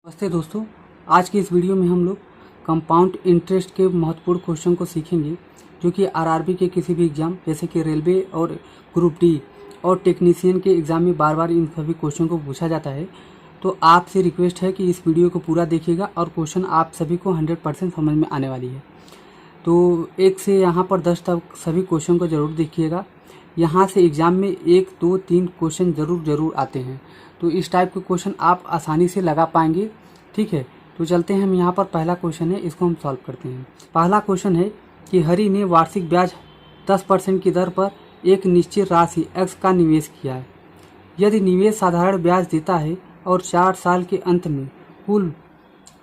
नमस्ते दोस्तों, आज की इस वीडियो में हम लोग कंपाउंड इंटरेस्ट के महत्वपूर्ण क्वेश्चन को सीखेंगे जो कि आरआरबी के किसी भी एग्ज़ाम जैसे कि रेलवे और ग्रुप डी और टेक्नीशियन के एग्ज़ाम में बार बार इन सभी क्वेश्चन को पूछा जाता है। तो आपसे रिक्वेस्ट है कि इस वीडियो को पूरा देखिएगा और क्वेश्चन आप सभी को 100% समझ में आने वाली है। तो 1 से यहाँ पर 10 तक सभी क्वेश्चन को ज़रूर देखिएगा। यहाँ से एग्ज़ाम में 1, 2, 3 क्वेश्चन ज़रूर आते हैं, तो इस टाइप के क्वेश्चन आप आसानी से लगा पाएंगे। ठीक है, तो चलते हैं हम यहाँ पर पहला क्वेश्चन है, इसको हम सॉल्व करते हैं। पहला क्वेश्चन है कि हरि ने वार्षिक ब्याज 10% की दर पर एक निश्चित राशि x का निवेश किया है। यदि निवेश साधारण ब्याज देता है और 4 साल के अंत में कुल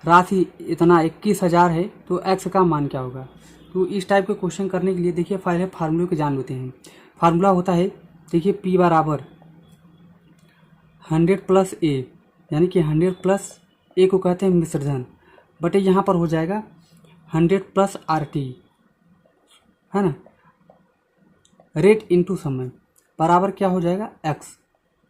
राशि इतना 21,000 है, तो x का मान क्या होगा। तो इस टाइप के क्वेश्चन करने के लिए देखिए पहले फार्मूले को जान लेते हैं। फार्मूला होता है, देखिए P बराबर 100 प्लस A, यानी कि 100 प्लस A को कहते हैं मिश्र धन, बटे यहाँ पर हो जाएगा 100 प्लस RT, है ना, रेट इंटू समय बराबर क्या हो जाएगा x।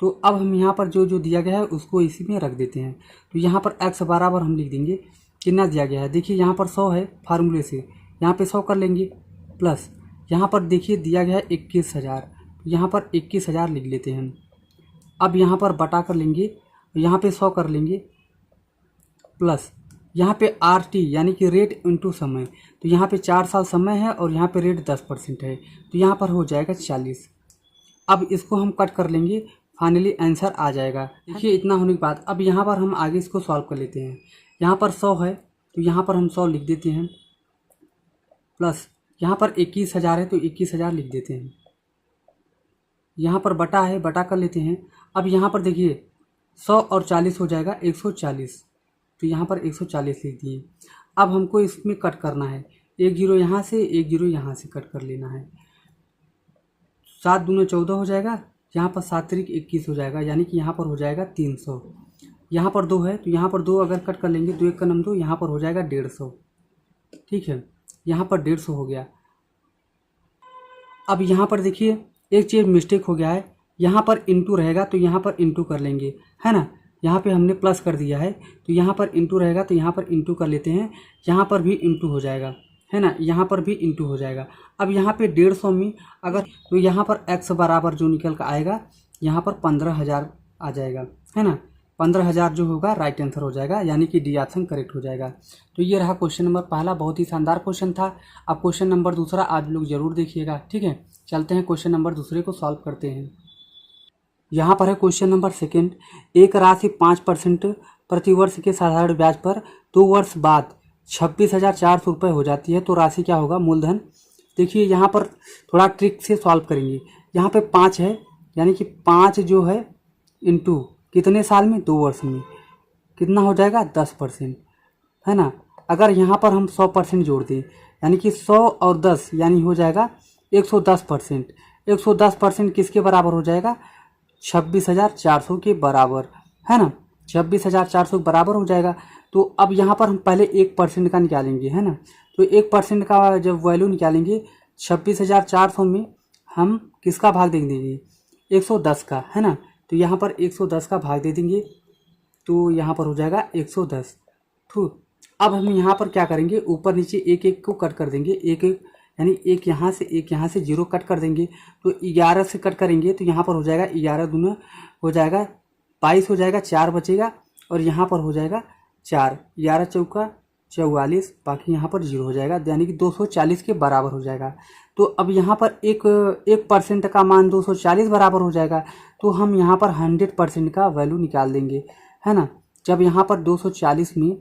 तो अब हम यहाँ पर जो दिया गया है उसको इसी में रख देते हैं। तो यहाँ पर x बराबर हम लिख देंगे कितना दिया गया है। देखिए यहाँ पर 100 है, फार्मूले से यहाँ पे 100 कर लेंगे, प्लस यहाँ पर देखिए दिया गया है 21,000, तो यहाँ पर 21,000 लिख लेते हैं। अब यहाँ पर बटा कर लेंगे, यहाँ पे 100 कर लेंगे, प्लस यहाँ पे RT यानी कि रेट इंटू समय, तो यहाँ पे 4 साल समय है और यहाँ पे रेट 10% है, तो यहाँ पर हो जाएगा 40। अब इसको हम कट कर लेंगे, फाइनली आंसर आ जाएगा। देखिए इतना होने के बाद अब यहाँ पर हम आगे इसको सॉल्व कर लेते हैं। यहाँ पर 100 है, तो यहाँ पर हम 100 लिख देते हैं, प्लस यहाँ पर 21,000 है तो 21,000 लिख देते हैं। यहाँ पर बटा है, बटा कर लेते हैं। अब यहाँ पर देखिए 100 और 40 हो जाएगा 140, तो यहाँ पर 140 लिख दिए। अब हमको इसमें कट करना है, 1 जीरो यहाँ से, 1 जीरो यहाँ से कट कर लेना है। 7 दूनी 14 हो जाएगा, यहाँ पर 7 त्रिक 21 हो जाएगा, यानी कि यहाँ पर हो जाएगा 300। यहाँ पर 2 है, तो यहाँ पर 2 अगर कट कर लेंगे, 2 1 का नम 2, यहाँ पर हो जाएगा 150। ठीक है, यहाँ पर 150 हो गया। अब यहाँ पर देखिए एक चीज़ मिस्टेक हो गया है, यहाँ पर इंटू रहेगा तो यहाँ पर इंटू कर लेंगे, है ना। यहाँ पे हमने प्लस कर दिया है, तो यहाँ पर इंटू रहेगा तो यहाँ पर इंटू कर लेते हैं। यहाँ पर भी इंटू हो जाएगा, है ना, यहाँ पर भी इंटू हो जाएगा। अब यहाँ पे 150 में अगर, तो यहाँ पर x बराबर जो निकल कर आएगा, यहाँ पर 15,000 आ जाएगा, है ना। 15,000 जो होगा राइट आंसर हो जाएगा, यानी कि डी ऑप्शन करेक्ट हो जाएगा। तो ये रहा क्वेश्चन नंबर पहला, बहुत ही शानदार क्वेश्चन था। अब क्वेश्चन नंबर दूसरा आप लोग जरूर देखिएगा। ठीक है, चलते हैं क्वेश्चन नंबर दूसरे को सॉल्व करते हैं। यहाँ पर है क्वेश्चन नंबर सेकेंड, एक राशि 5% प्रतिवर्ष के साधारण ब्याज पर 2 वर्ष बाद 26,400 रुपये हो जाती है, तो राशि क्या होगा, मूलधन। देखिए यहाँ पर थोड़ा ट्रिक से सॉल्व करेंगे। यहाँ पे 5 है, यानी कि 5 जो है इंटू कितने साल में, 2 वर्ष में, कितना हो जाएगा 10%, है ना। अगर यहाँ पर हम 100% जोड़ दें, यानी कि 100 और 10 यानी हो जाएगा 110%। 110% किसके बराबर हो जाएगा, 26,400 के बराबर, है ना। 26,400 के बराबर हो जाएगा। तो अब यहाँ पर हम पहले 1% का निकालेंगे, है ना। तो 1% का जब वैल्यू निकालेंगे 26,400 में हम किसका भाग दे देंगे, 110 का, है ना। तो यहाँ पर 110 का भाग दे देंगे, तो यहाँ पर हो जाएगा 110। ठीक, अब हम यहाँ पर क्या करेंगे, ऊपर नीचे एक एक को कट कर देंगे, एक एक, यानी एक यहाँ से 0 कट कर देंगे, तो 11 से कट करेंगे, तो यहाँ पर हो जाएगा 11 दूना हो जाएगा 22 हो जाएगा, 4 बचेगा, और यहाँ पर हो जाएगा 4, 11 चौका 44, बाकी यहाँ पर 0 हो जाएगा, यानी कि 240 के बराबर हो जाएगा। तो अब यहाँ पर 1% का मान 240 बराबर हो जाएगा, तो हम यहाँ पर 100% का वैल्यू निकाल देंगे, है ना। जब यहाँ पर 240 में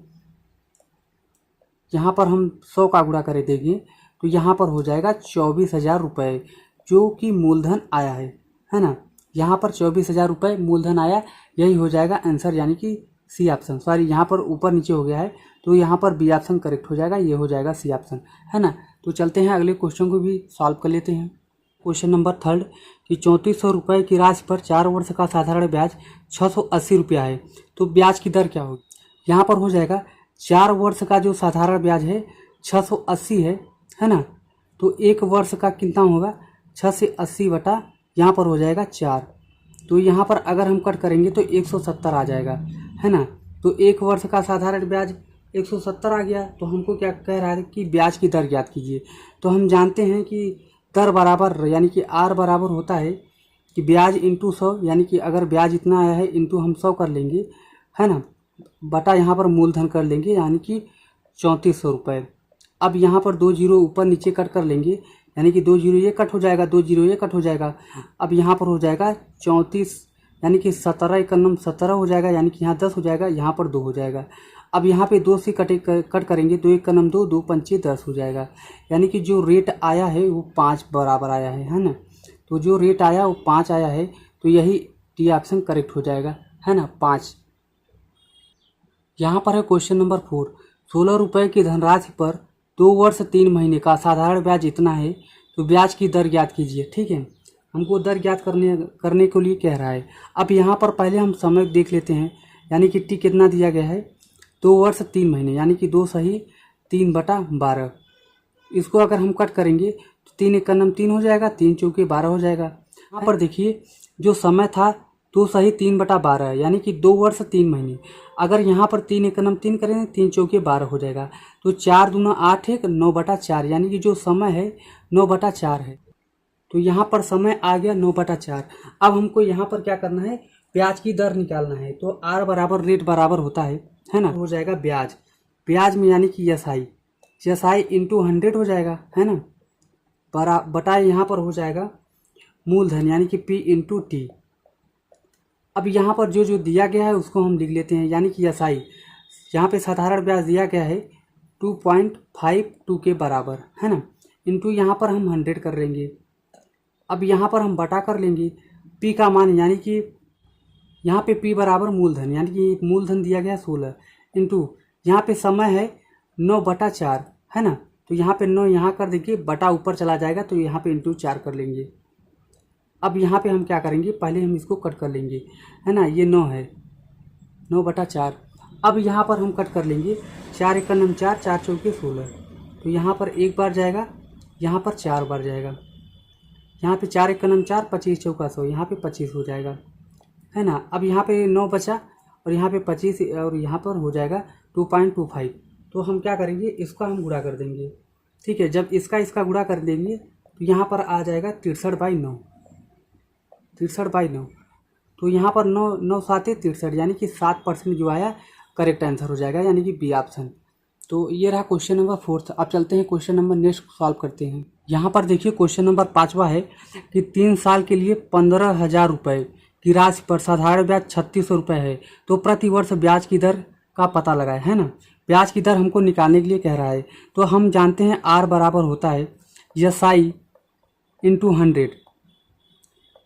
यहाँ पर हम 100 का गुणा कर देंगे, तो यहाँ पर हो जाएगा 24,000 रुपये, जो कि मूलधन आया है ना। यहाँ पर 24,000 रुपये मूलधन आया, यही हो जाएगा आंसर, यानी कि सी ऑप्शन। सॉरी, यहाँ पर ऊपर नीचे हो गया है, तो यहाँ पर बी ऑप्शन करेक्ट हो जाएगा, ये हो जाएगा सी ऑप्शन, है ना। तो चलते हैं अगले क्वेश्चन को भी सॉल्व कर लेते हैं। क्वेश्चन नंबर थर्ड कि 3400 रुपये की राशि पर 4 वर्ष का साधारण ब्याज 680 रुपया है, तो ब्याज की दर क्या होगी। यहाँ पर हो जाएगा 4 वर्ष का जो साधारण ब्याज है 680 है ना। तो 1 वर्ष का कितना होगा, 6 से 80 बटा यहाँ पर हो जाएगा 4, तो यहाँ पर अगर हम कट करेंगे तो 170 आ जाएगा, है ना। तो 1 वर्ष का साधारण ब्याज 170 आ गया। तो हमको क्या कह रहा है कि ब्याज की दर ज्ञात कीजिए। तो हम जानते हैं कि दर बराबर यानी कि आर बराबर होता है कि ब्याज इंटू 100, यानी कि अगर ब्याज इतना आया है इंटू हम 100 कर लेंगे, है ना, बटा यहाँ पर मूलधन कर लेंगे यानी कि 3400 रुपये। अब यहाँ पर 2 जीरो ऊपर नीचे कट कर लेंगे, यानी कि 2 जीरो ये कट हो जाएगा, 2 जीरो ये कट हो जाएगा। अब यहाँ पर हो जाएगा 34, यानी कि 17 एकम 17 हो जाएगा, यानी कि यहाँ 10 हो जाएगा, यहाँ पर 2 हो जाएगा। अब यहाँ पे 2 से कट करेंगे, 2 एकम 2, 2 पंचे 10 हो जाएगा, यानी कि जो रेट आया है वो 5 बराबर आया है ना। तो जो रेट आया वो 5 आया है, तो यही डी ऑप्शन करेक्ट हो जाएगा, है ना, 5। यहाँ पर है क्वेश्चन नंबर 4, 16 रुपये की धनराशि पर 2 वर्ष 3 महीने का साधारण ब्याज इतना है, तो ब्याज की दर ज्ञात कीजिए। ठीक है, हमको दर ज्ञात करने के लिए कह रहा है। अब यहाँ पर पहले हम समय देख लेते हैं, यानी कि टी कितना दिया गया है, 2 वर्ष 3 महीने, यानी कि 2 सही 3/12। इसको अगर हम कट करेंगे तो 3 एकम 3 हो जाएगा, 3 चौके 12 हो जाएगा। यहाँ पर देखिए जो समय था 2 सही 3/12, यानी कि 2 वर्ष 3 महीने। अगर यहाँ पर 3 एकम 3 करेंगे, 3 चौके 12 हो जाएगा। तो 4 दूना 8 1 9/4, यानी कि जो समय है 9/4 है। तो यहाँ पर समय आ गया 9/4। अब हमको यहाँ पर क्या करना है, ब्याज की दर निकालना है। तो आर बराबर रेट बराबर होता है ना, हो जाएगा ब्याज। ब्याज में यानी कि एसआई इंटू 100 हो जाएगा, है ना, बटा यहाँ पर हो जाएगा मूलधन यानी कि पी इंटू टी। अब यहाँ पर जो जो दिया गया है उसको हम लिख लेते हैं, यानी कि एसआई यहाँ पे साधारण ब्याज दिया गया है 2.52 के बराबर, है ना, इंटू यहाँ पर हम 100 कर लेंगे। अब यहाँ पर हम बटा कर लेंगे पी का मान, यानी कि यहाँ पे पी बराबर मूलधन, यानी कि मूलधन दिया गया 16 इंटू यहाँ पे समय है 9/4, है ना। तो यहाँ पे 9 यहाँ कर देंगे, बटा ऊपर चला जाएगा, तो यहाँ पे इंटू 4 कर लेंगे। अब यहाँ पे हम क्या करेंगे, पहले हम इसको कट कर लेंगे, है ना, ये 9 है, 9/4। अब यहाँ पर हम कट कर लेंगे, 4 एकम 4, 4 चौके 16। तो यहाँ पर 1 बार जाएगा, यहाँ पर 4 बार जाएगा, यहाँ पे 4 एकम 4, 25 चौका 100, यहाँ पे 25 हो जाएगा, है ना। अब यहाँ पे 9 बचा और यहाँ पे 25 और यहाँ पर हो जाएगा 2.25। तो हम क्या करेंगे, इसका हम गुणा कर देंगे। ठीक है, जब इसका गुणा कर देंगे तो यहाँ पर आ जाएगा 63/9, 63/9। तो यहाँ पर 9 7 63, यानी कि 7% जो आया करेक्ट आंसर हो जाएगा, यानी कि बी ऑप्शन। तो ये रहा क्वेश्चन नंबर 4। अब चलते हैं क्वेश्चन नंबर नेक्स्ट सॉल्व करते हैं। यहाँ पर देखिए क्वेश्चन नंबर 5वां है कि 3 साल के लिए 15,000 रुपये की राशि पर साधारण ब्याज 3600 रुपये है, तो प्रति वर्ष ब्याज की दर का पता लगाए, है ना। ब्याज की दर हमको निकालने के लिए कह रहा है। तो हम जानते हैं आर बराबर होता है एसआई इंटू 100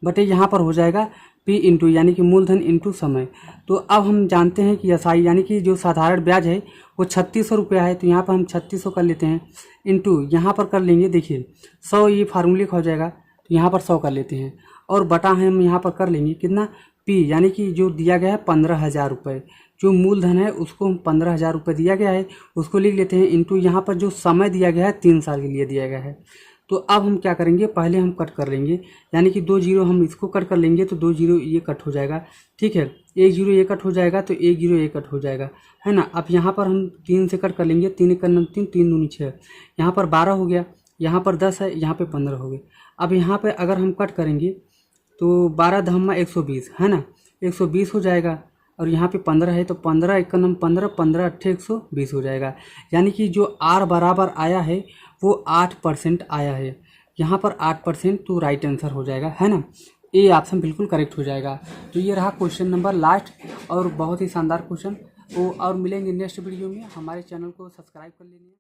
बटे यहाँ पर हो जाएगा पी इंटू, यानी कि मूलधन इंटू समय। तो अब हम जानते हैं कि एसआई यानी कि जो साधारण ब्याज है वो 3600 रुपया है, तो यहाँ पर हम 3600 कर लेते हैं, इंटू यहाँ पर कर लेंगे, देखिए 100 ये फार्मूले का हो जाएगा, तो यहाँ पर 100 कर लेते हैं, और बटा हम यहाँ पर कर लेंगे कितना, पी, यानी कि जो दिया गया है 15,000 रुपये, जो मूलधन है उसको 15,000 रुपये दिया गया है उसको लिख लेते हैं, इंटू यहाँ पर जो समय दिया गया है 3 साल के लिए दिया गया है। तो अब हम क्या करेंगे, पहले हम कट कर लेंगे, यानी कि 2 जीरो हम इसको कट कर लेंगे, तो 2 जीरो ये कट हो जाएगा। ठीक है, 1 जीरो ये कट हो जाएगा, तो 1 जीरो ये कट हो जाएगा, है ना। अब यहाँ पर हम 3 से कट कर लेंगे, 3 एकम 3, 3 दूनी 6, यहाँ पर 12 हो गया, यहाँ पर 10 है, यहाँ पे 15 हो गए। अब यहाँ पे अगर हम कट करेंगे तो 12 धम्मा 120, है ना, 120 हो जाएगा, और यहाँ पे 15 है, तो 15 एकम 15, 15 अट्ठे 120 हो जाएगा, यानी कि जो आर बराबर आया है वो 8% आया है, यहाँ पर 8%, तो राइट आंसर हो जाएगा, है ना। ए ऑप्शन बिल्कुल करेक्ट हो जाएगा। तो ये रहा क्वेश्चन नंबर लास्ट, और बहुत ही शानदार क्वेश्चन। और मिलेंगे नेक्स्ट वीडियो में। हमारे चैनल को सब्सक्राइब कर लीजिए।